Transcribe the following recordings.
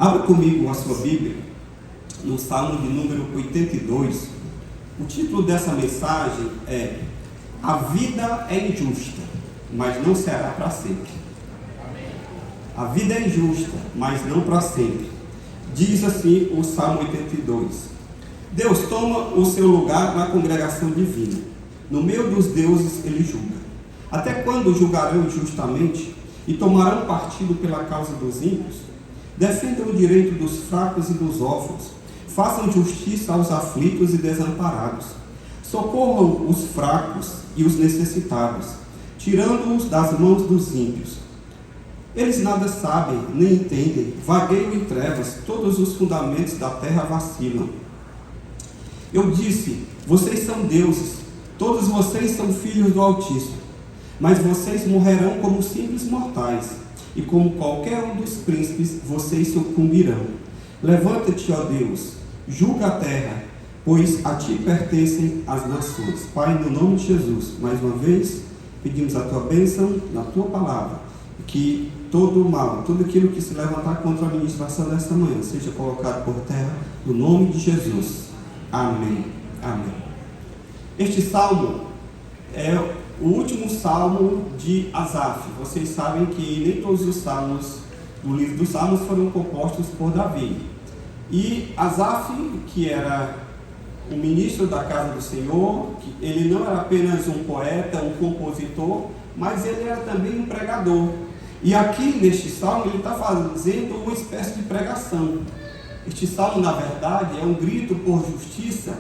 Abra comigo a sua Bíblia, no Salmo de número 82. O título dessa mensagem é: A vida é injusta, mas não será para sempre. A vida é injusta, mas não para sempre. Diz assim o Salmo 82. Deus toma o seu lugar na congregação divina. No meio dos deuses ele julga. Até quando julgarão injustamente e tomarão partido pela causa dos ímpios? Defendam o direito dos fracos e dos órfãos. Façam justiça aos aflitos e desamparados. Socorram os fracos e os necessitados, tirando-os das mãos dos ímpios. Eles nada sabem, nem entendem, vagueiam em trevas, todos os fundamentos da terra vacilam. Eu disse: vocês são deuses, todos vocês são filhos do Altíssimo, mas vocês morrerão como simples mortais, e como qualquer um dos príncipes, vocês sucumbirão. Levanta-te, ó Deus, julga a terra, pois a ti pertencem as nações. Pai, no nome de Jesus, mais uma vez, pedimos a tua bênção na tua palavra, que todo o mal, tudo aquilo que se levantar contra a ministração desta manhã, seja colocado por terra, no nome de Jesus. Amém. Amém. Este salmo é o último salmo de Asaf. Vocês sabem que nem todos os salmos do livro dos Salmos foram compostos por Davi. E Asaf, que era o ministro da casa do Senhor, que ele não era apenas um poeta, um compositor, mas ele era também um pregador. E aqui neste salmo ele está fazendo uma espécie de pregação. Este salmo, na verdade, é um grito por justiça,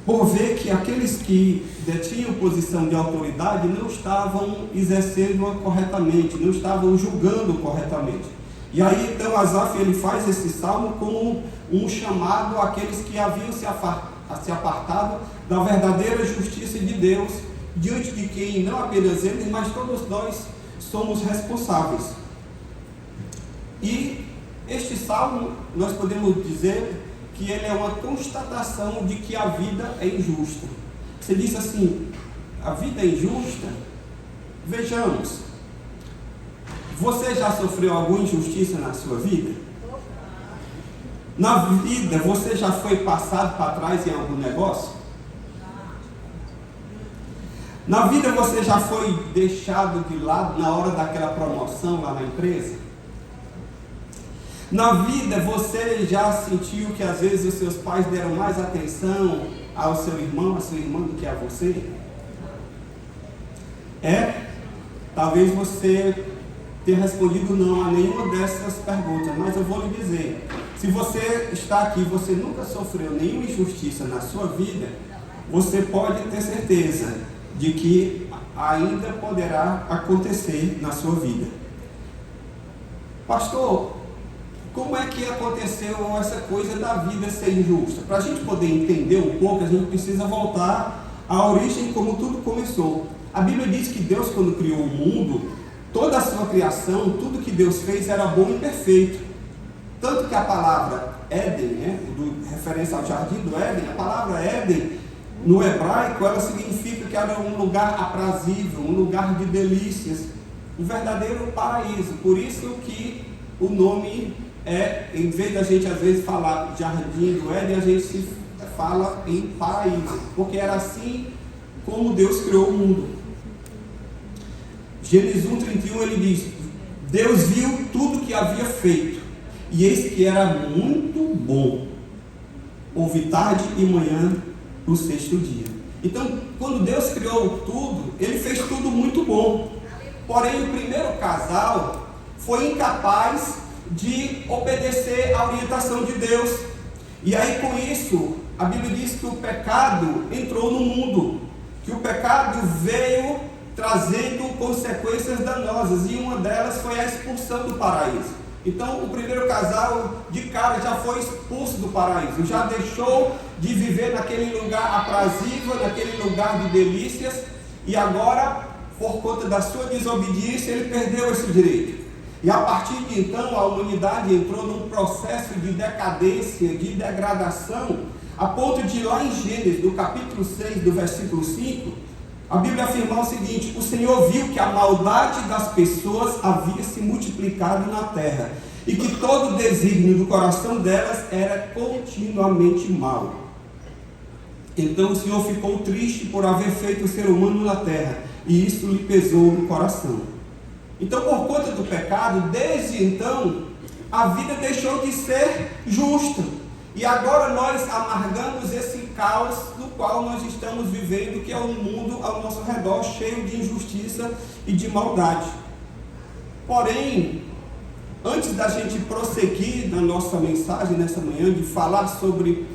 por ver que aqueles que detinham posição de autoridade não estavam exercendo-a corretamente, não estavam julgando corretamente. E aí então Asaf ele faz esse salmo como um chamado àqueles que haviam se apartado da verdadeira justiça de Deus, diante de quem não apenas eles, mas todos nós somos responsáveis. E este salmo, nós podemos dizer que ele é uma constatação de que a vida é injusta. Você diz assim: a vida é injusta? Vejamos, você já sofreu alguma injustiça na sua vida? Na vida, você já foi passado para trás em algum negócio? Na vida, você já foi deixado de lado na hora daquela promoção lá na empresa? Na vida, você já sentiu que às vezes os seus pais deram mais atenção ao seu irmão, à sua irmã, do que a você? Talvez você tenha respondido não a nenhuma dessas perguntas, mas eu vou lhe dizer: se você está aqui e você nunca sofreu nenhuma injustiça na sua vida, você pode ter certeza de que ainda poderá acontecer na sua vida. Pastor, como é que aconteceu essa coisa da vida ser injusta? Para a gente poder entender um pouco, a gente precisa voltar à origem, como tudo começou. A Bíblia diz que Deus, quando criou o mundo, toda a sua criação, tudo que Deus fez era bom e perfeito. Tanto que a palavra Éden, referência ao jardim do Éden, a palavra Éden, no hebraico, ela significa que era um lugar aprazível, um lugar de delícias, um verdadeiro paraíso. Por isso que o nome em vez da gente às vezes falar jardim do Éden, a gente se fala em paraíso, porque era assim como Deus criou o mundo. Gênesis 1:31 ele diz: Deus viu tudo que havia feito, e eis que era muito bom. Houve tarde e manhã o sexto dia. Então, quando Deus criou tudo, ele fez tudo muito bom. Porém, o primeiro casal foi incapaz de obedecer à orientação de Deus. E aí com isso, a Bíblia diz que o pecado entrou no mundo, que o pecado veio trazendo consequências danosas, e uma delas foi a expulsão do paraíso. Então o primeiro casal de cara já foi expulso do paraíso, já deixou de viver naquele lugar aprazível, naquele lugar de delícias, e agora, por conta da sua desobediência, ele perdeu esse direito. E a partir de então, a humanidade entrou num processo de decadência, de degradação, a ponto de lá em Gênesis, no capítulo 6, do versículo 5, a Bíblia afirma o seguinte: o Senhor viu que a maldade das pessoas havia se multiplicado na terra, e que todo o desígnio do coração delas era continuamente mau. Então o Senhor ficou triste por haver feito o ser humano na terra, e isso lhe pesou no coração. Então, por conta do pecado, desde então, a vida deixou de ser justa. E agora nós amargamos esse caos no qual nós estamos vivendo, que é um mundo ao nosso redor cheio de injustiça e de maldade. Porém, antes da gente prosseguir na nossa mensagem nessa manhã, de falar sobre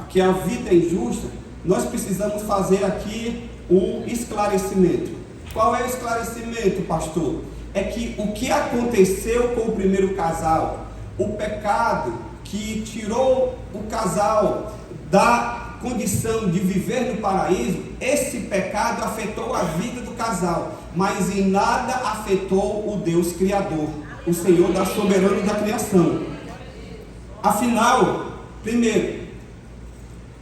que a vida é injusta, nós precisamos fazer aqui um esclarecimento. Qual é o esclarecimento, pastor? É que o que aconteceu com o primeiro casal, o pecado que tirou o casal da condição de viver no paraíso, esse pecado afetou a vida do casal, mas em nada afetou o Deus Criador, o Senhor da soberano da criação. Afinal, primeiro,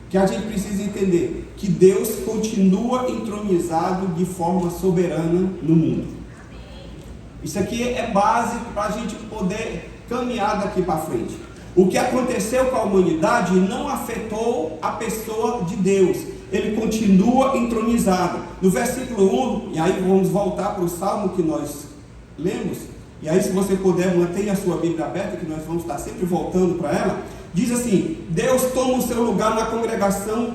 que a gente precisa entender que Deus continua entronizado de forma soberana no mundo. Isso aqui é básico para a gente poder caminhar daqui para frente. O que aconteceu com a humanidade não afetou a pessoa de Deus. Ele continua entronizado. No versículo 1, e aí vamos voltar para o Salmo que nós lemos, e aí se você puder, mantenha a sua Bíblia aberta, que nós vamos estar sempre voltando para ela. Diz assim: Deus toma o seu lugar na congregação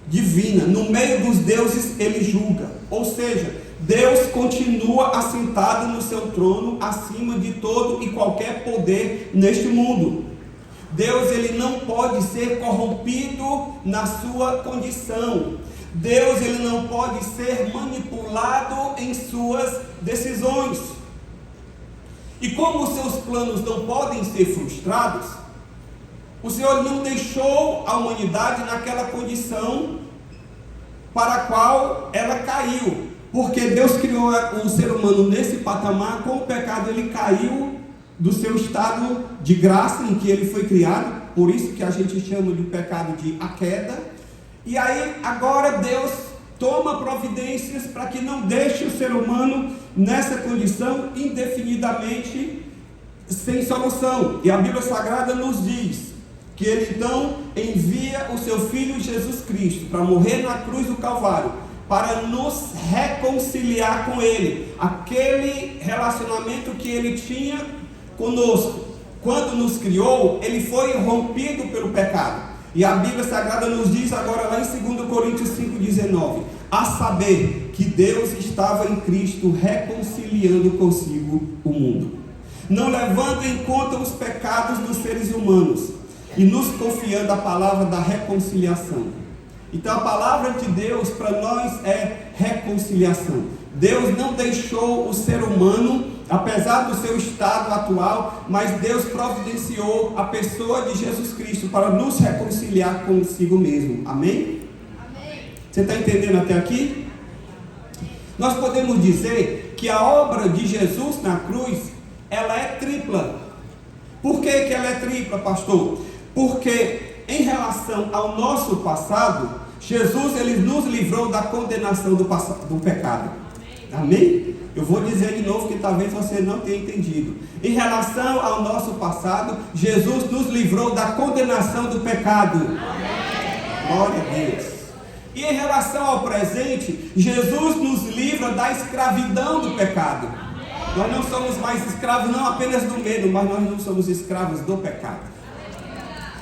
divina, no meio dos deuses ele julga. Ou seja, Deus continua assentado no seu trono, acima de todo e qualquer poder neste mundo. Deus, ele não pode ser corrompido na sua condição. Deus, ele não pode ser manipulado em suas decisões. E como os seus planos não podem ser frustrados, o Senhor não deixou a humanidade naquela condição para a qual ela caiu. Porque Deus criou o ser humano nesse patamar. Com o pecado ele caiu do seu estado de graça em que ele foi criado. Por isso que a gente chama de pecado de a queda. E aí agora Deus toma providências para que não deixe o ser humano nessa condição indefinidamente sem solução. E a Bíblia Sagrada nos diz que ele então envia o seu Filho Jesus Cristo para morrer na cruz do Calvário, para nos reconciliar com ele, aquele relacionamento que ele tinha conosco. Quando nos criou, ele foi rompido pelo pecado. E a Bíblia Sagrada nos diz agora lá em 2 Coríntios 5,19, a saber que Deus estava em Cristo reconciliando consigo o mundo, não levando em conta os pecados dos seres humanos, e nos confiando a palavra da reconciliação. Então a palavra de Deus para nós é reconciliação. Deus não deixou o ser humano, apesar do seu estado atual, mas Deus providenciou a pessoa de Jesus Cristo para nos reconciliar consigo mesmo. Amém? Amém. Você está entendendo até aqui? Nós podemos dizer que a obra de Jesus na cruz, ela é tripla. Por que ela é tripla, pastor? Porque em relação ao nosso passado, Jesus ele nos livrou da condenação do pecado. Amém? Eu vou dizer de novo que talvez você não tenha entendido. Em relação ao nosso passado, Jesus nos livrou da condenação do pecado. Amém. Glória a Deus. E em relação ao presente, Jesus nos livra da escravidão do pecado. Nós não somos mais escravos não apenas do medo, mas nós não somos escravos do pecado.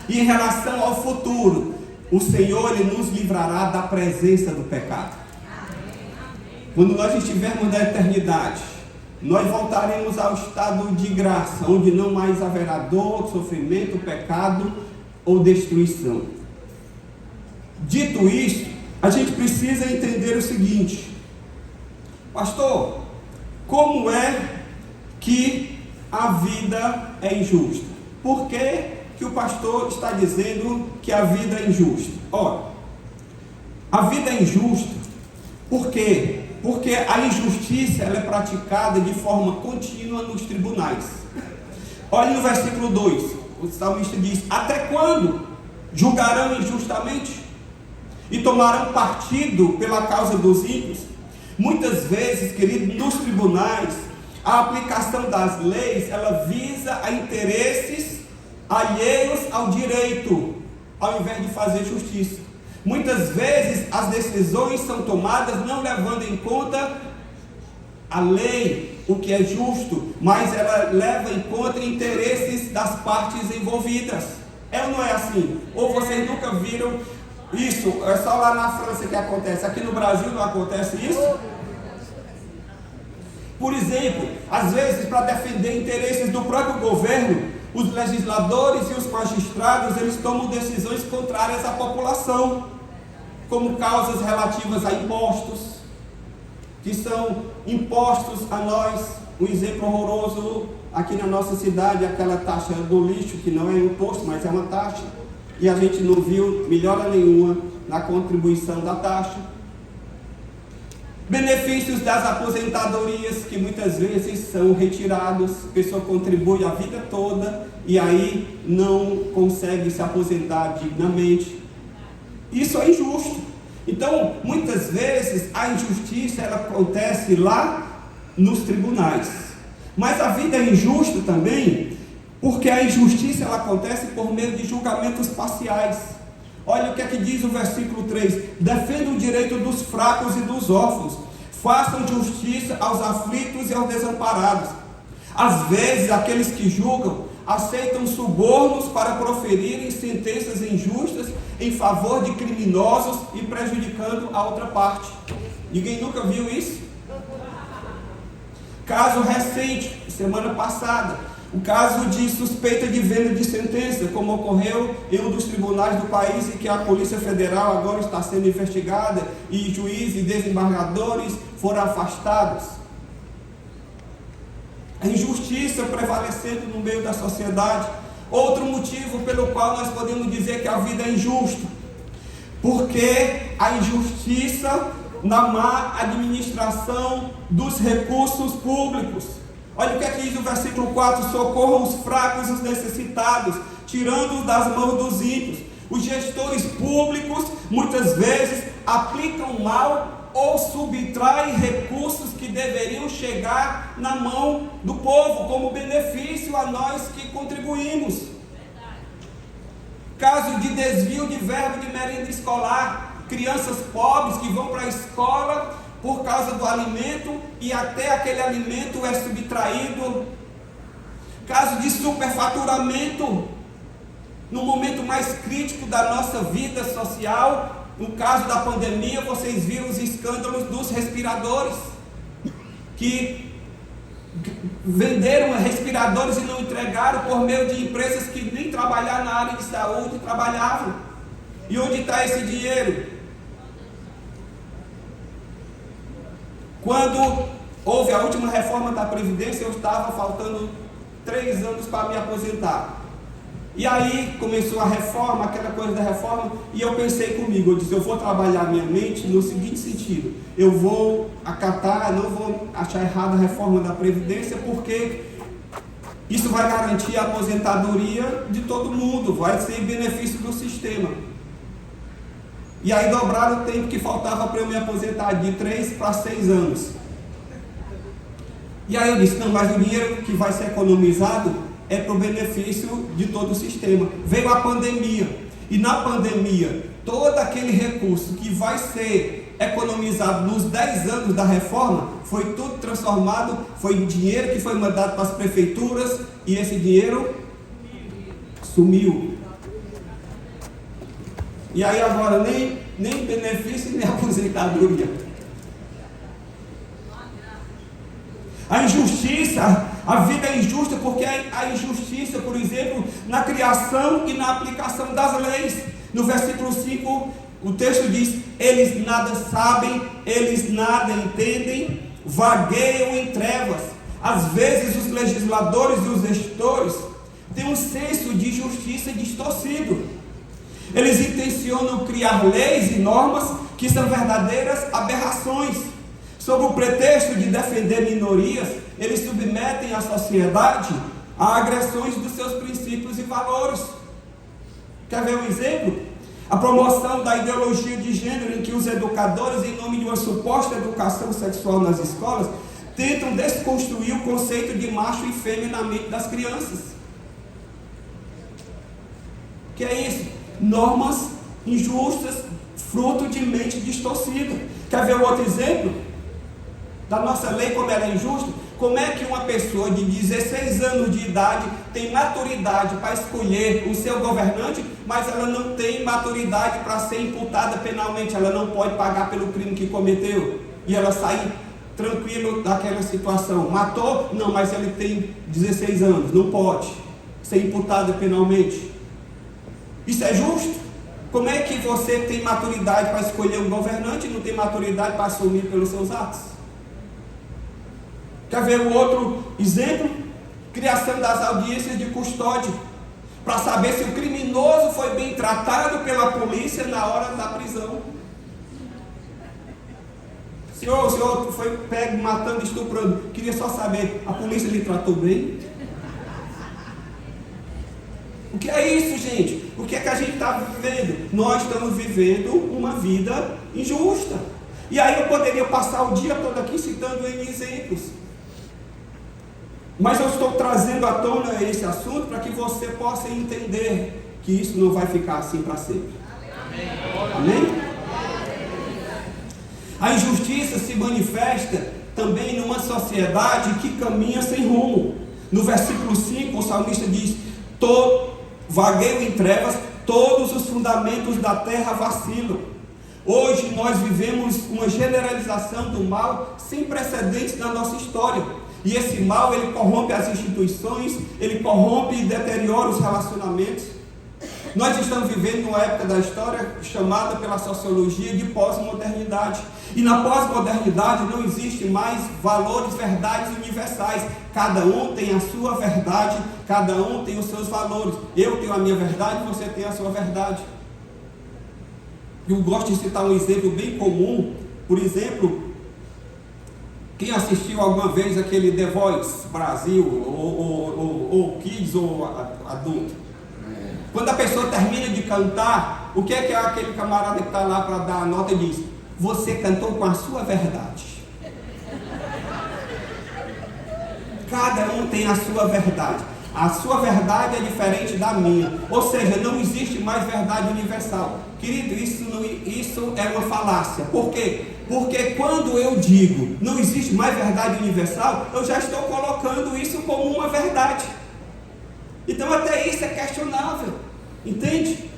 E em relação ao futuro, o Senhor ele nos livrará da presença do pecado. Quando nós estivermos na eternidade, nós voltaremos ao estado de graça, onde não mais haverá dor, sofrimento, pecado ou destruição. Dito isto, a gente precisa entender o seguinte: pastor, como é que a vida é injusta? Por que o pastor está dizendo que a vida é injusta? Ora, a vida é injusta por quê? Porque a injustiça ela é praticada de forma contínua nos tribunais. Olha no versículo 2, o salmista diz: até quando julgarão injustamente e tomarão partido pela causa dos ímpios? Muitas vezes, querido, nos tribunais a aplicação das leis, ela visa a interesses alheios ao direito, ao invés de fazer justiça. Muitas vezes as decisões são tomadas não levando em conta a lei, o que é justo, mas ela leva em conta interesses das partes envolvidas. É ou não é assim? Ou vocês nunca viram isso? É só lá na França que acontece. Aqui no Brasil não acontece isso? Por exemplo, às vezes, para defender interesses do próprio governo, os legisladores e os magistrados, eles tomam decisões contrárias à população, como causas relativas a impostos, que são impostos a nós. Um exemplo horroroso aqui na nossa cidade, aquela taxa do lixo, que não é imposto, mas é uma taxa, e a gente não viu melhora nenhuma na contribuição da taxa. Benefícios das aposentadorias, que muitas vezes são retirados, a pessoa contribui a vida toda e aí não consegue se aposentar dignamente. Isso é injusto. Então, muitas vezes a injustiça ela acontece lá nos tribunais. Mas a vida é injusta também, porque a injustiça ela acontece por meio de julgamentos parciais. Olha o que é que diz o versículo 3: defenda o direito dos fracos e dos órfãos, façam justiça aos aflitos e aos desamparados. Às vezes, aqueles que julgam aceitam subornos para proferirem sentenças injustas em favor de criminosos e prejudicando a outra parte. Ninguém nunca viu isso? Caso recente, semana passada, o caso de suspeita de venda de sentença, como ocorreu em um dos tribunais do país, em que a Polícia Federal agora está sendo investigada e juízes e desembargadores foram afastados. A injustiça prevalecendo no meio da sociedade. Outro motivo pelo qual nós podemos dizer que a vida é injusta, porque a injustiça na má administração dos recursos públicos. Olha o que é que diz o versículo 4: socorram os fracos e os necessitados, tirando-os das mãos dos ímpios. Os gestores públicos muitas vezes aplicam mal ou subtraem recursos que deveriam chegar na mão do povo como benefício a nós que contribuímos. Caso de desvio de verba de merenda escolar, crianças pobres que vão para a escola por causa do alimento e até aquele alimento é subtraído. Caso de superfaturamento, no momento mais crítico da nossa vida social, no caso da pandemia, vocês viram os escândalos dos respiradores, que venderam respiradores e não entregaram por meio de empresas que nem trabalharam na área de saúde trabalhavam. E onde está esse dinheiro? Quando houve a última reforma da Previdência, eu estava faltando 3 anos para me aposentar. E aí começou a reforma, aquela coisa da reforma, e eu pensei comigo, eu disse, eu vou trabalhar minha mente no seguinte sentido: eu vou acatar, não vou achar errada a reforma da Previdência, porque isso vai garantir a aposentadoria de todo mundo, vai ser em benefício do sistema. E aí dobraram o tempo que faltava para eu me aposentar, de 3 para 6 anos. E aí eu disse, não, mas o dinheiro que vai ser economizado é para o benefício de todo o sistema. Veio a pandemia, e na pandemia, todo aquele recurso que vai ser economizado nos 10 anos da reforma, foi tudo transformado, foi dinheiro que foi mandado para as prefeituras, e esse dinheiro sumiu. E aí agora nem benefício, nem aposentadoria. A injustiça, a vida é injusta porque a injustiça, por exemplo, na criação e na aplicação das leis. No versículo 5, o texto diz: eles nada sabem, eles nada entendem, vagueiam em trevas. Às vezes os legisladores e os gestores têm um senso de justiça distorcido. Eles intencionam criar leis e normas que são verdadeiras aberrações. Sob o pretexto de defender minorias, eles submetem a sociedade a agressões dos seus princípios e valores. Quer ver um exemplo? A promoção da ideologia de gênero, em que os educadores, em nome de uma suposta educação sexual nas escolas, tentam desconstruir o conceito de macho e fêmea na mente das crianças. Que é isso? Normas injustas, fruto de mente distorcida. Quer ver outro exemplo? Da nossa lei, como ela é injusta? Como é que uma pessoa de 16 anos de idade tem maturidade para escolher o seu governante, mas ela não tem maturidade para ser imputada penalmente, ela não pode pagar pelo crime que cometeu, e ela sai tranquilo daquela situação? Matou? Não, mas ele tem 16 anos, não pode ser imputada penalmente. Isso é justo? Como é que você tem maturidade para escolher um governante e não tem maturidade para assumir pelos seus atos? Quer ver um outro exemplo? Criação das audiências de custódia, para saber se o criminoso foi bem tratado pela polícia na hora da prisão. O senhor foi pego matando, estuprando. Queria só saber, a polícia lhe tratou bem? O que é isso, gente? O que é que a gente está vivendo? Nós estamos vivendo uma vida injusta. E aí eu poderia passar o dia todo aqui citando N exemplos. Mas eu estou trazendo à tona esse assunto para que você possa entender que isso não vai ficar assim para sempre. Amém? A injustiça se manifesta também numa sociedade que caminha sem rumo. No versículo 5, o salmista diz: vagueio em trevas, todos os fundamentos da terra vacilam. Hoje nós vivemos uma generalização do mal sem precedentes na nossa história. E esse mal, ele corrompe as instituições, ele corrompe e deteriora os relacionamentos. Nós estamos vivendo uma época da história chamada pela sociologia de pós-modernidade. E na pós-modernidade não existe mais valores, verdades universais. Cada um tem a sua verdade, cada um tem os seus valores. Eu tenho a minha verdade, você tem a sua verdade. Eu gosto de citar um exemplo bem comum. Por exemplo, quem assistiu alguma vez aquele The Voice Brasil, ou Kids, ou adulto? Quando a pessoa termina de cantar, o que é aquele camarada que está lá para dar a nota e diz: você cantou com a sua verdade. Cada um tem a sua verdade. A sua verdade é diferente da minha. Ou seja, não existe mais verdade universal. Querido, isso é uma falácia. Por quê? Porque quando eu digo não existe mais verdade universal, eu já estou colocando isso como uma verdade. Então até isso é questionável. Entende?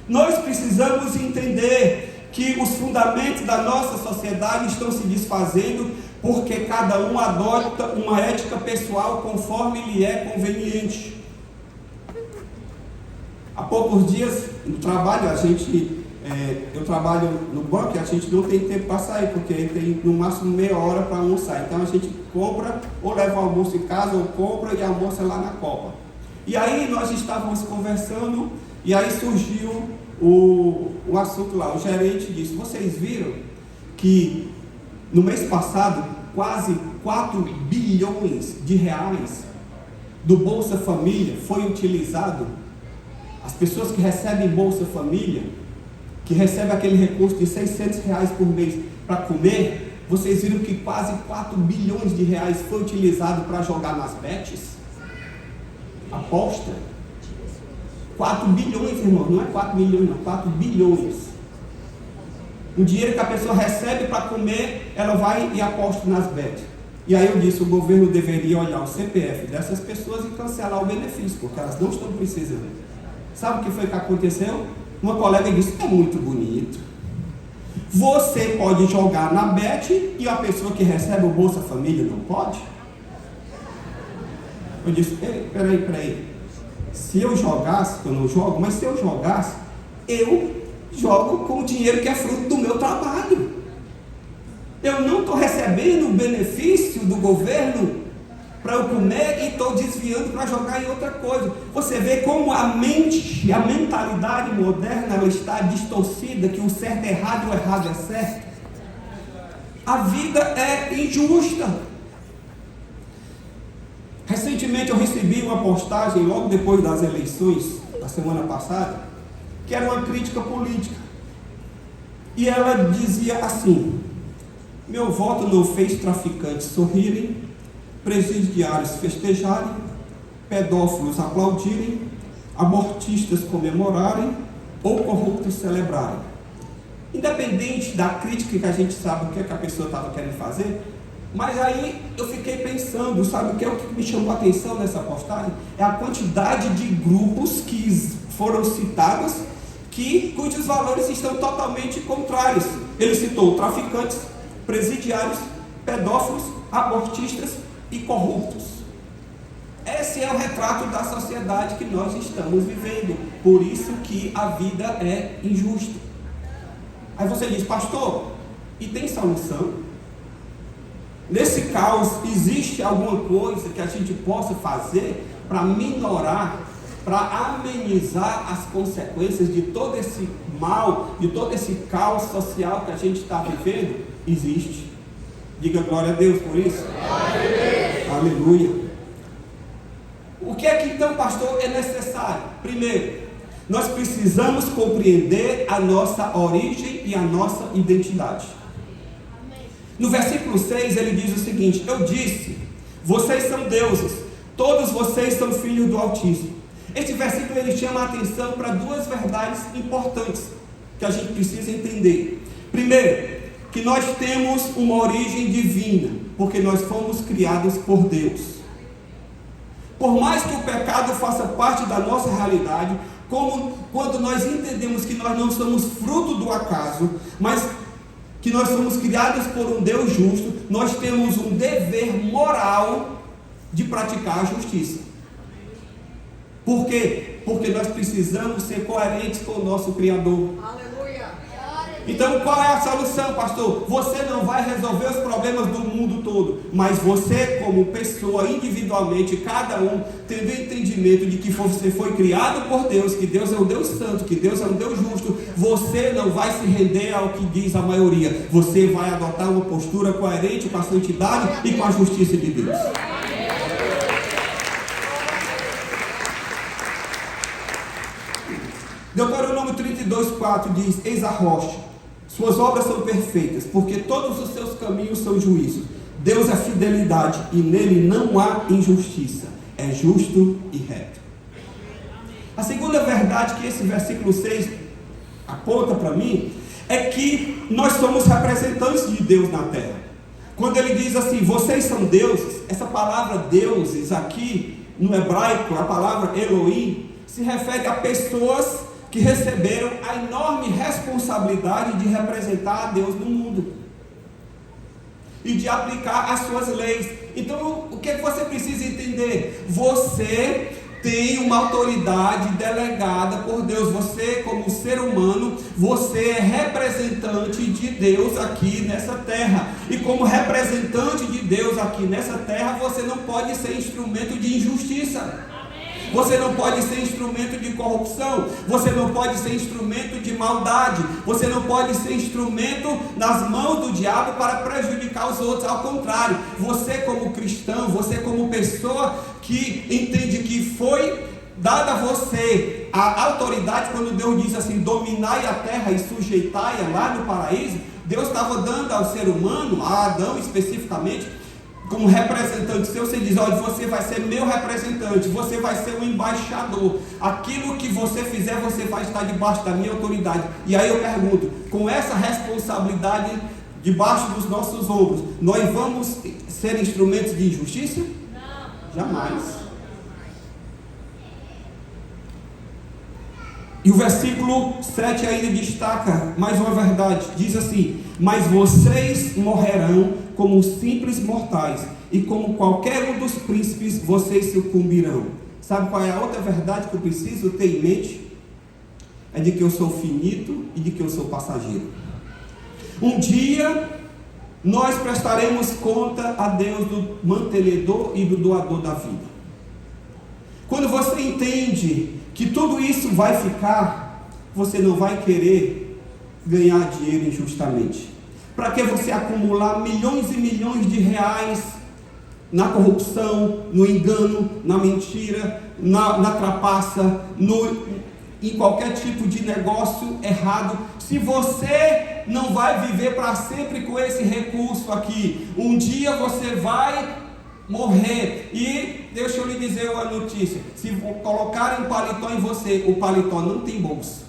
Nós precisamos entender que os fundamentos da nossa sociedade estão se desfazendo porque cada um adota uma ética pessoal conforme lhe é conveniente. Há poucos dias no trabalho, eu trabalho no banco e a gente não tem tempo para sair, porque tem no máximo meia hora para almoçar. Então a gente compra, ou leva o almoço em casa, ou compra e almoça lá na Copa. E aí nós estávamos conversando, e aí surgiu o assunto lá. O gerente disse: vocês viram que no mês passado quase 4 bilhões de reais do Bolsa Família foi utilizado? As pessoas que recebem Bolsa Família, que recebem aquele recurso de R$600 por mês para comer, vocês viram que quase 4 bilhões de reais foi utilizado para jogar nas bets? Aposta. 4 bilhões, irmão, não é 4 milhões, não, 4 bilhões. O dinheiro que a pessoa recebe para comer, ela vai e aposta nas bets. E aí eu disse: o governo deveria olhar o CPF dessas pessoas e cancelar o benefício, porque elas não estão precisando. Sabe o que foi que aconteceu? Uma colega disse: é muito bonito. Você pode jogar na bet e a pessoa que recebe o Bolsa Família não pode? Eu disse: peraí. Se eu jogasse, eu não jogo, mas se eu jogasse, eu jogo com o dinheiro que é fruto do meu trabalho. Eu não estou recebendo o benefício do governo para eu comer e estou desviando para jogar em outra coisa. Você vê como a mente, a mentalidade moderna, ela está distorcida, que o certo é errado e o errado é certo. A vida é injusta. Recentemente eu recebi uma postagem logo depois das eleições da semana passada, que era uma crítica política. E ela dizia assim: Meu voto não fez traficantes sorrirem, presidiários festejarem, pedófilos aplaudirem, abortistas comemorarem ou corruptos celebrarem. Independente da crítica que a gente sabe o que a pessoa estava querendo fazer, mas aí eu fiquei pensando, sabe o que é o que me chamou a atenção nessa postagem? É a quantidade de grupos que foram citados, cujos valores estão totalmente contrários. Ele citou traficantes, presidiários, pedófilos, abortistas e corruptos. Esse é o retrato da sociedade que nós estamos vivendo. Por isso que a vida é injusta. Aí você diz, pastor, e tem solução? Nesse caos, existe alguma coisa que a gente possa fazer para minorar, para amenizar as consequências de todo esse mal, de todo esse caos social que a gente está vivendo? Existe. Diga glória a Deus por isso. Glória a Deus. Aleluia. O que é que então, pastor, é necessário? Primeiro, nós precisamos compreender a nossa origem e a nossa identidade. No versículo 6 ele diz o seguinte: eu disse, vocês são deuses, todos vocês são filhos do Altíssimo. Este versículo ele chama a atenção para duas verdades importantes que a gente precisa entender. Primeiro, que nós temos uma origem divina, porque nós fomos criados por Deus. Por mais que o pecado faça parte da nossa realidade, como quando nós entendemos que nós não somos fruto do acaso, mas que nós somos criados por um Deus justo, nós temos um dever moral de praticar a justiça. Por quê? Porque nós precisamos ser coerentes com o nosso Criador. Aleluia. Então qual é a solução, pastor? Você não vai resolver os problemas do mundo todo, mas você como pessoa, individualmente, cada um, tendo o entendimento de que você foi criado por Deus, que Deus é um Deus santo, que Deus é um Deus justo, você não vai se render ao que diz a maioria. Você vai adotar uma postura coerente com a santidade e com a justiça de Deus. Deuteronômio 32:4 diz: eis a rocha, suas obras são perfeitas, porque todos os seus caminhos são juízos. Deus é fidelidade e nele não há injustiça, é justo e reto. A segunda verdade que esse versículo 6 aponta para mim é que nós somos representantes de Deus na terra. Quando ele diz assim, vocês são deuses, essa palavra deuses aqui no hebraico, a palavra Elohim, se refere a pessoas que receberam a enorme responsabilidade de representar a Deus no mundo e de aplicar as suas leis. Então, o que é que você precisa entender? Você tem uma autoridade delegada por Deus. Você, como ser humano, você é representante de Deus aqui nessa terra. E como representante de Deus aqui nessa terra, você não pode ser instrumento de injustiça. Você não pode ser instrumento de corrupção, você não pode ser instrumento de maldade, você não pode ser instrumento nas mãos do diabo para prejudicar os outros. Ao contrário, você como cristão, você como pessoa que entende que foi dada a você a autoridade, quando Deus diz assim, dominai a terra e sujeitai-a lá no paraíso, Deus estava dando ao ser humano, a Adão especificamente, como representante seu, você diz, olha, você vai ser meu representante, você vai ser um embaixador, aquilo que você fizer, você vai estar debaixo da minha autoridade. E aí eu pergunto, com essa responsabilidade debaixo dos nossos ombros, nós vamos ser instrumentos de injustiça? Não. Jamais. E o versículo 7 ainda destaca mais uma verdade, diz assim, mas vocês morrerão como simples mortais, e como qualquer um dos príncipes, vocês sucumbirão. Sabe qual é a outra verdade que eu preciso ter em mente? É de que eu sou finito e de que eu sou passageiro. Um dia, nós prestaremos conta a Deus do mantenedor e do doador da vida. Quando você entende que tudo isso vai ficar, você não vai querer ganhar dinheiro injustamente. Para que você acumular milhões e milhões de reais na corrupção, no engano, na mentira, na trapaça, em qualquer tipo de negócio errado, se você não vai viver para sempre com esse recurso aqui, um dia você vai morrer. E deixa eu lhe dizer uma notícia: se colocarem um paletó em você, o paletó não tem bolsa.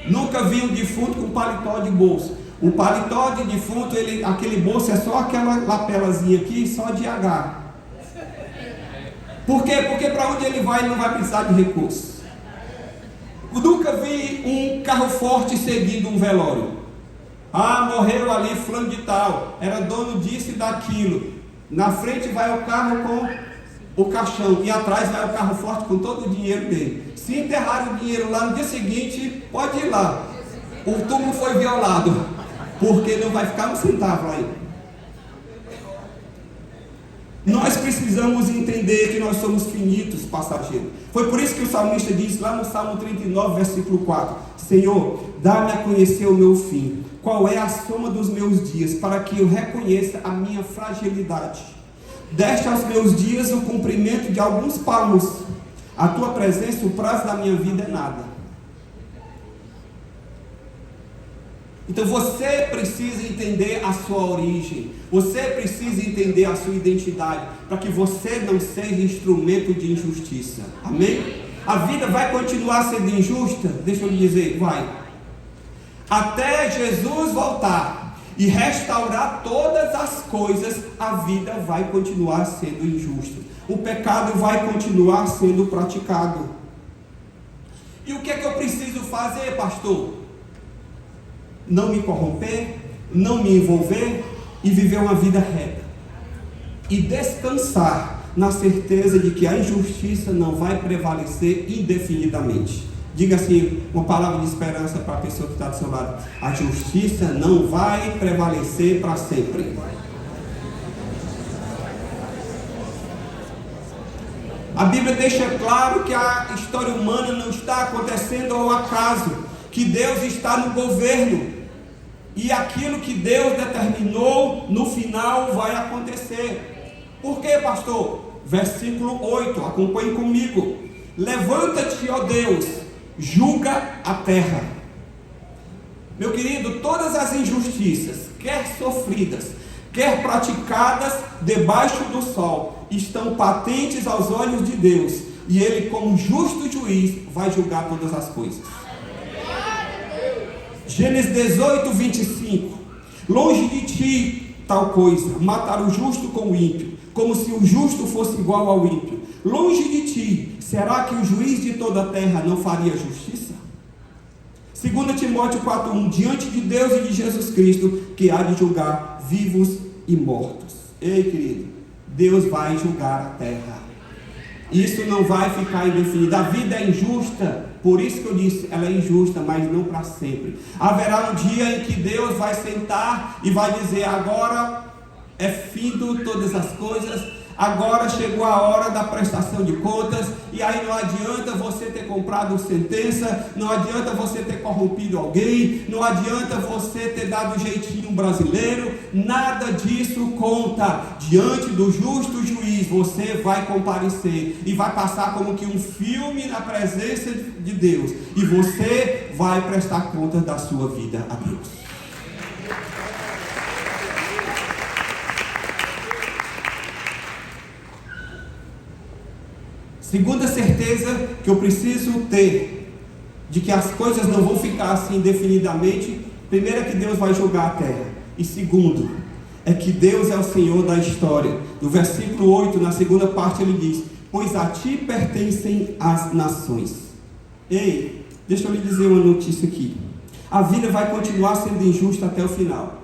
Nunca vi um defunto com paletó de bolsa. O paletó de defunto, aquele bolso é só aquela lapelazinha aqui, só de H. Por quê? Porque para onde ele vai, ele não vai precisar de recurso. Eu nunca vi um carro forte seguindo um velório. Ah, morreu ali fulano de tal, era dono disso e daquilo. Na frente vai o carro com o caixão e atrás vai o carro forte com todo o dinheiro dele. Se enterrar o dinheiro lá no dia seguinte, pode ir lá. O túmulo foi violado, porque não vai ficar um centavo aí. Nós precisamos entender que nós somos finitos, passageiros. Foi por isso que o salmista diz lá no Salmo 39, versículo 4: Senhor, dá-me a conhecer o meu fim. Qual é a soma dos meus dias, para que eu reconheça a minha fragilidade. Deste aos meus dias o cumprimento de alguns palmos. A tua presença, o prazo da minha vida é nada. Então você precisa entender a sua origem, você precisa entender a sua identidade, para que você não seja instrumento de injustiça. Amém? A vida vai continuar sendo injusta? Deixa eu lhe dizer, vai. Até Jesus voltar e restaurar todas as coisas, a vida vai continuar sendo injusta. O pecado vai continuar sendo praticado. E o que é que eu preciso fazer, pastor? Não me corromper, não me envolver e viver uma vida reta. E descansar na certeza de que a injustiça não vai prevalecer indefinidamente. Diga assim, uma palavra de esperança para a pessoa que está do seu lado: a justiça não vai prevalecer para sempre. A Bíblia deixa claro que a história humana não está acontecendo ao acaso, que Deus está no governo. E aquilo que Deus determinou, no final vai acontecer. Por quê, pastor? Versículo 8, acompanhe comigo. Levanta-te, ó Deus, julga a terra. Meu querido, todas as injustiças, quer sofridas, quer praticadas debaixo do sol, estão patentes aos olhos de Deus. E Ele, como justo juiz, vai julgar todas as coisas. Gênesis 18, 25. Longe de ti tal coisa, matar o justo com o ímpio, como se o justo fosse igual ao ímpio. Longe de ti, será que o juiz de toda a terra não faria justiça? 2 Timóteo 4:1. Diante de Deus e de Jesus Cristo, que há de julgar vivos e mortos. Ei, querido, Deus vai julgar a terra. Isso não vai ficar indefinido. A vida é injusta, por isso que eu disse, ela é injusta, mas não para sempre. Haverá um dia em que Deus vai sentar e vai dizer: agora é findo todas as coisas, agora chegou a hora da prestação de contas. E aí não adianta você ter comprado sentença, não adianta você ter corrompido alguém, não adianta você ter dado jeitinho brasileiro, nada disso conta. Diante do justo juiz, você vai comparecer e vai passar como que um filme na presença de Deus, e você vai prestar contas da sua vida a Deus. Segunda certeza que eu preciso ter de que as coisas não vão ficar assim indefinidamente. Primeiro é que Deus vai julgar a terra. E segundo, é que Deus é o Senhor da história. No versículo 8, na segunda parte, ele diz: pois a ti pertencem as nações. Ei, deixa eu lhe dizer uma notícia aqui. A vida vai continuar sendo injusta até o final.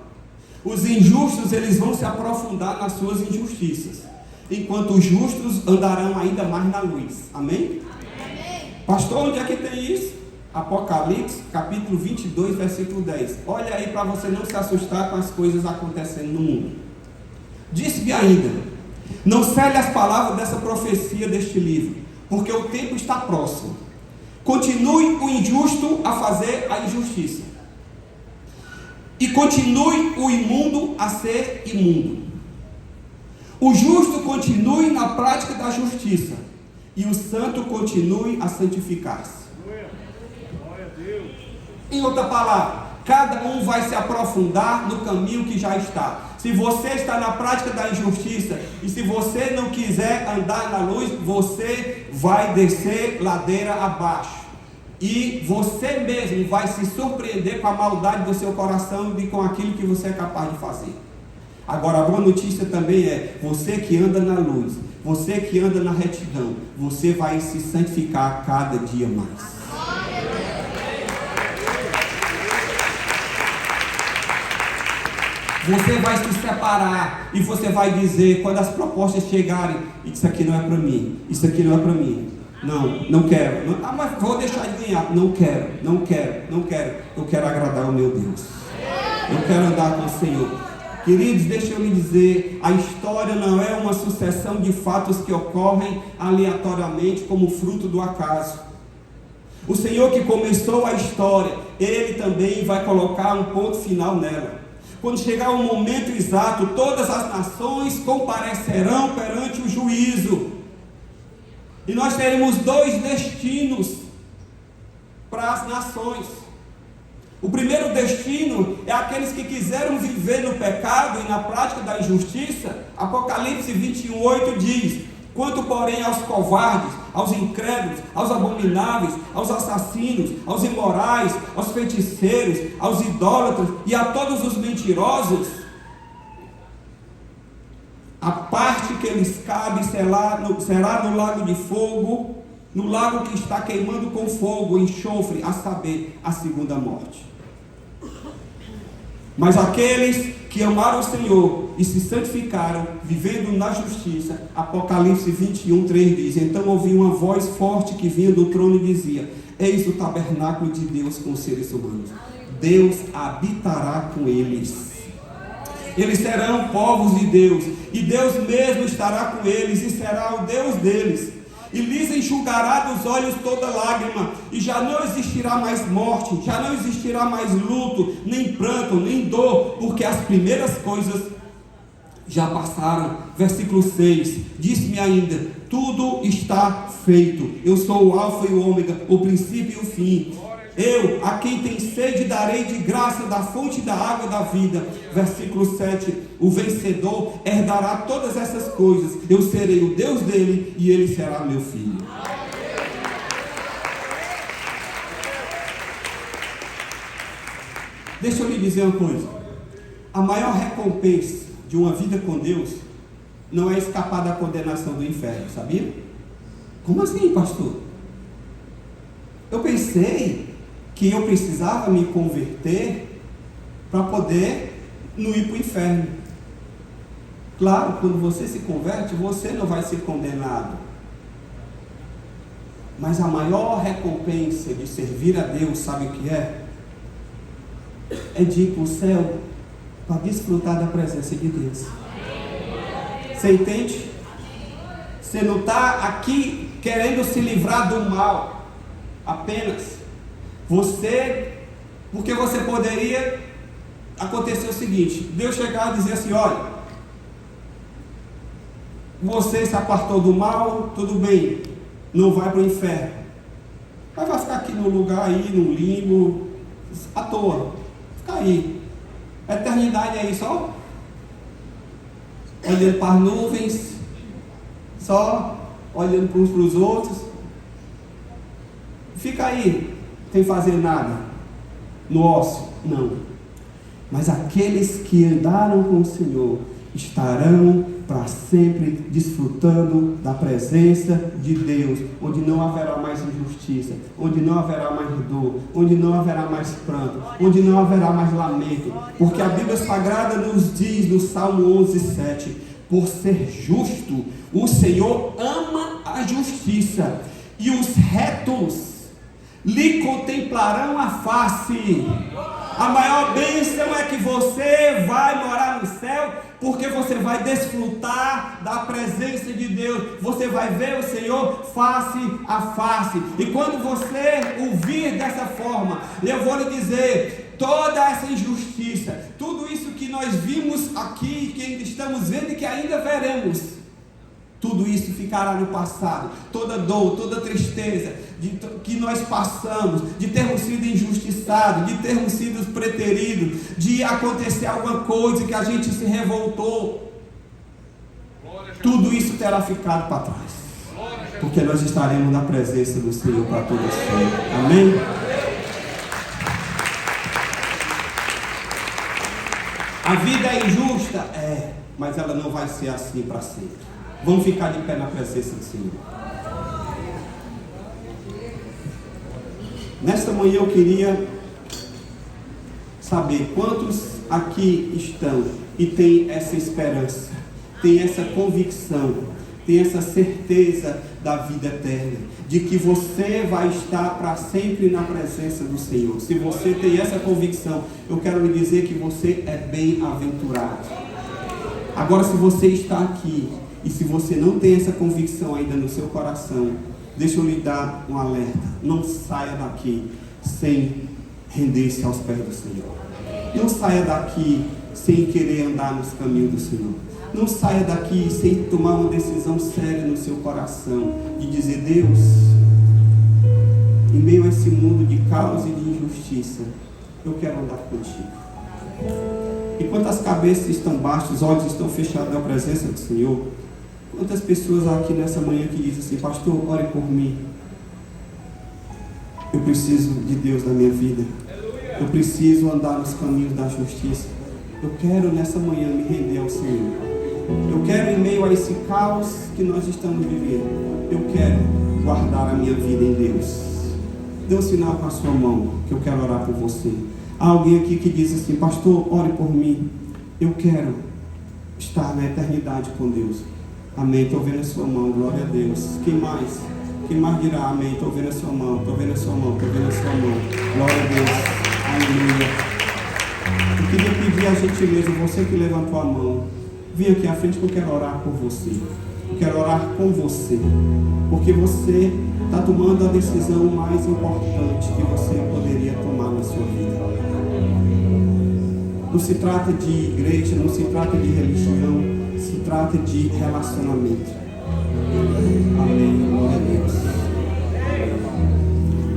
Os injustos, eles vão se aprofundar nas suas injustiças, enquanto os justos andarão ainda mais na luz. Amém? Amém. Pastor, onde é que tem isso? Apocalipse, capítulo 22, versículo 10. Olha aí para você não se assustar com as coisas acontecendo no mundo. Disse-me ainda: não cele as palavras dessa profecia deste livro, porque o tempo está próximo. Continue o injusto a fazer a injustiça, e continue o imundo a ser imundo. O justo continue na prática da justiça, e o santo continue a santificar-se. Em outra palavra, cada um vai se aprofundar no caminho que já está. Se você está na prática da injustiça, e se você não quiser andar na luz, você vai descer ladeira abaixo. E você mesmo vai se surpreender com a maldade do seu coração e com aquilo que você é capaz de fazer. Agora, a boa notícia também é: você que anda na luz, você que anda na retidão, você vai se santificar cada dia mais. Você vai se separar e você vai dizer, quando as propostas chegarem: isso aqui não é para mim, isso aqui não é para mim, não quero, não, mas vou deixar de ganhar, não quero, eu quero agradar o meu Deus, eu quero andar com o Senhor. Queridos, deixa eu lhe dizer, a história não é uma sucessão de fatos que ocorrem aleatoriamente como fruto do acaso. O Senhor que começou a história, Ele também vai colocar um ponto final nela. Quando chegar o momento exato, todas as nações comparecerão perante o juízo. E nós teremos dois destinos para as nações. O primeiro destino é aqueles que quiseram viver no pecado e na prática da injustiça. Apocalipse 21:8 diz: quanto porém aos covardes, aos incrédulos, aos abomináveis, aos assassinos, aos imorais, aos feiticeiros, aos idólatras e a todos os mentirosos, a parte que lhes cabe será no lago de fogo, no lago que está queimando com fogo, enxofre, a saber, a segunda morte. Mas aqueles que amaram o Senhor e se santificaram, vivendo na justiça, Apocalipse 21:3 diz: então ouvi uma voz forte que vinha do trono e dizia: eis o tabernáculo de Deus com os seres humanos, Deus habitará com eles, eles serão povos de Deus, e Deus mesmo estará com eles, e será o Deus deles, e lhes enxugará dos olhos toda lágrima, e já não existirá mais morte, já não existirá mais luto, nem pranto, nem dor, porque as primeiras coisas já passaram. Versículo 6, disse-me ainda: tudo está feito, eu sou o alfa e o ômega, o princípio e o fim. Eu, a quem tem sede, darei de graça da fonte da água da vida. Versículo 7, o vencedor herdará todas essas coisas, eu serei o Deus dele e ele será meu filho. Deixa eu lhe dizer uma coisa: a maior recompensa de uma vida com Deus não é escapar da condenação do inferno, sabia? Como assim, pastor? Eu pensei que eu precisava me converter para poder não ir para o inferno. Claro, quando você se converte, você não vai ser condenado. Mas a maior recompensa de servir a Deus, sabe o que é? É de ir para o céu para desfrutar da presença de Deus. Você entende? Você não está aqui querendo se livrar do mal apenas. Porque você poderia acontecer o seguinte: Deus chegar e dizer assim: olha, você se apartou do mal, tudo bem, não vai para o inferno, mas vai ficar aqui no lugar aí, no limbo, à toa, fica aí, a eternidade aí só olhando para as nuvens, só olhando para uns para os outros, fica aí sem fazer nada, no ócio. Não. Mas aqueles que andaram com o Senhor estarão para sempre desfrutando da presença de Deus, onde não haverá mais injustiça, onde não haverá mais dor, onde não haverá mais pranto, onde não haverá mais lamento, porque a Bíblia Sagrada nos diz no Salmo 11:7: por ser justo, o Senhor ama a justiça, e os retos lhe contemplarão a face. A maior bênção é que você vai morar no céu, porque você vai desfrutar da presença de Deus, você vai ver o Senhor face a face. E quando você ouvir dessa forma, eu vou lhe dizer, toda essa injustiça, tudo isso que nós vimos aqui, que ainda estamos vendo e que ainda veremos, tudo isso ficará no passado. Toda dor, toda tristeza que nós passamos, de termos sido injustiçados, de termos sido preteridos, de acontecer alguma coisa que a gente se revoltou, tudo isso terá ficado para trás, porque nós estaremos na presença do Senhor para todo sempre. Amém? A vida é injusta? Mas ela não vai ser assim para sempre. Vamos ficar de pé na presença do Senhor. Nesta manhã eu queria saber quantos aqui estão e têm essa esperança, têm essa convicção, têm essa certeza da vida eterna, de que você vai estar para sempre na presença do Senhor. Se você tem essa convicção, eu quero lhe dizer que você é bem-aventurado. Agora, se você está aqui e se você não tem essa convicção ainda no seu coração, deixa eu lhe dar um alerta: não saia daqui sem render-se aos pés do Senhor. Não saia daqui sem querer andar nos caminhos do Senhor. Não saia daqui sem tomar uma decisão séria no seu coração de dizer: Deus, em meio a esse mundo de caos e de injustiça, eu quero andar contigo. Enquanto as cabeças estão baixas, os olhos estão fechados na presença do Senhor, quantas pessoas aqui nessa manhã que dizem assim: pastor, ore por mim, eu preciso de Deus na minha vida, eu preciso andar nos caminhos da justiça, eu quero nessa manhã me render ao Senhor, eu quero, em meio a esse caos que nós estamos vivendo, eu quero guardar a minha vida em Deus. Dê um sinal com a sua mão, que eu quero orar por você. Há alguém aqui que diz assim: pastor, ore por mim, eu quero estar na eternidade com Deus. Amém, estou vendo a sua mão, glória a Deus. Quem mais? Quem mais dirá amém? Estou vendo a sua mão, estou vendo a sua mão, estou vendo a sua mão. Glória a Deus, aleluia. Eu queria pedir a gentileza, você que levantou a mão, vem aqui à frente que eu quero orar por você. Eu quero orar com você, porque você está tomando a decisão mais importante que você poderia tomar na sua vida. Não se trata de igreja, não se trata de religião, se trata de relacionamento. Amém, glória a Deus.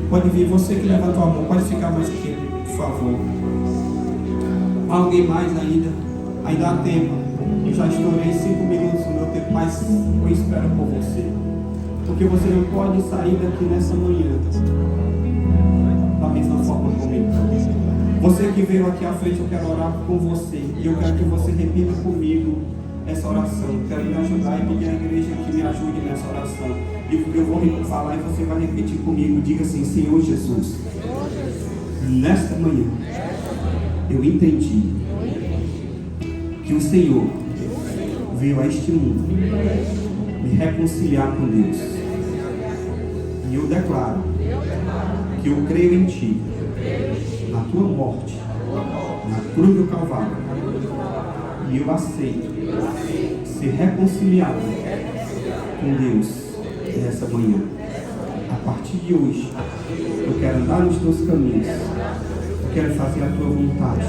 Pode vir, você que levantou a mão, pode ficar mais aqui, por favor. Alguém mais ainda? Ainda há tempo. Eu já estourei 5 minutos do meu tempo, mas eu espero por você. Porque você não pode sair daqui nessa manhã da mesma forma comigo. Você que veio aqui à frente, eu quero orar com você. E eu quero que você repita comigo essa oração. Eu quero me ajudar e pedir à igreja que me ajude nessa oração. E eu vou falar e você vai repetir comigo. Diga assim: Senhor Jesus, nesta manhã eu entendi que o Senhor veio a este mundo me reconciliar com Deus. E eu declaro que eu creio em Ti, na Tua morte, na cruz do Calvário, e eu aceito ser reconciliado com Deus nessa manhã. A partir de hoje, eu quero andar nos Teus caminhos, eu quero fazer a Tua vontade.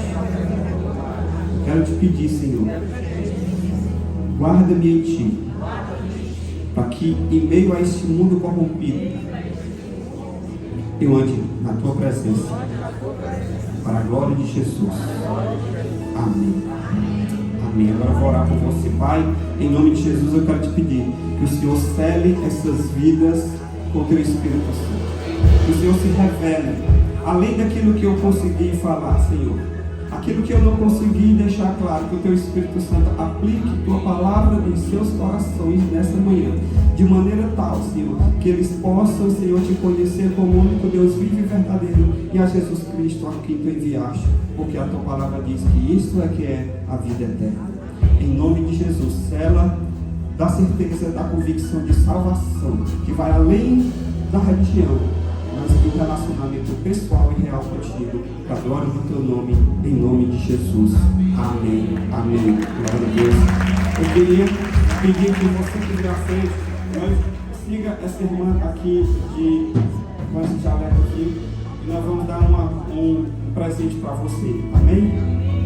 Eu quero Te pedir, Senhor, guarda-me em Ti, para que em meio a este mundo corrompido, eu ande na Tua presença, para a glória de Jesus. Amém. Amém. Agora eu vou orar por você, Pai. Em nome de Jesus eu quero Te pedir que o Senhor cele essas vidas com o Teu Espírito Santo. Que o Senhor se revele, além daquilo que eu consegui falar, Senhor. Aquilo que eu não consegui deixar claro, que o Teu Espírito Santo aplique Tua palavra em seus corações nessa manhã, de maneira tal, Senhor, que eles possam, Senhor, Te conhecer como o único Deus vivo e verdadeiro, e a Jesus Cristo a quem Tu enviaste, porque a Tua palavra diz que isso é que é a vida eterna. Em nome de Jesus, sela da certeza, da convicção de salvação, que vai além da religião, mas de um relacionamento pessoal e real contigo, para a glória do Teu nome, em nome de Jesus. Amém. Amém. Glória a Deus. Eu queria pedir que você que veio à frente, siga essa irmã aqui com esse jaleco aqui, e nós vamos dar um presente para você. Amém?